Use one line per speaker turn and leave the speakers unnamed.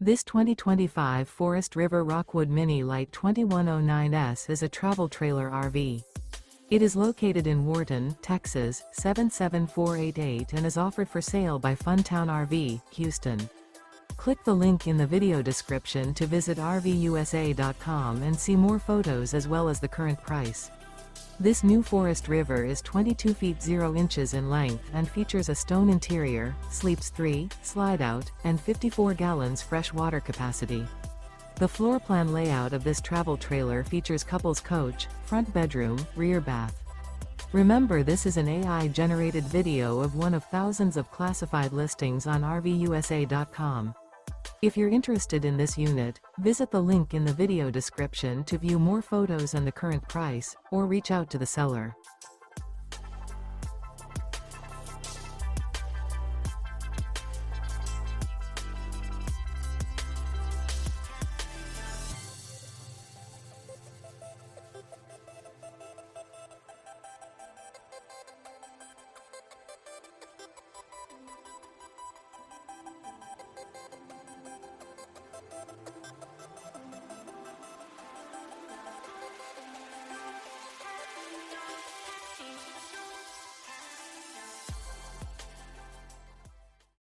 This 2025 Forest River Rockwood Mini Lite 2109S is a travel trailer RV. It is located in Wharton, Texas, 77488 and is offered for sale by Funtown RV, Houston. Click the link in the video description to visit RVUSA.com and see more photos as well as the current price. This new Forest River is 22 feet 0 inches in length and features a stone interior, sleeps 3, slide-out, and 54 gallons fresh water capacity. The floor plan layout of this travel trailer features couples coach, front bedroom, rear bath. Remember, this is an AI-generated video of one of thousands of classified listings on RVUSA.com. If you're interested in this unit, visit the link in the video description to view more photos and the current price, or reach out to the seller.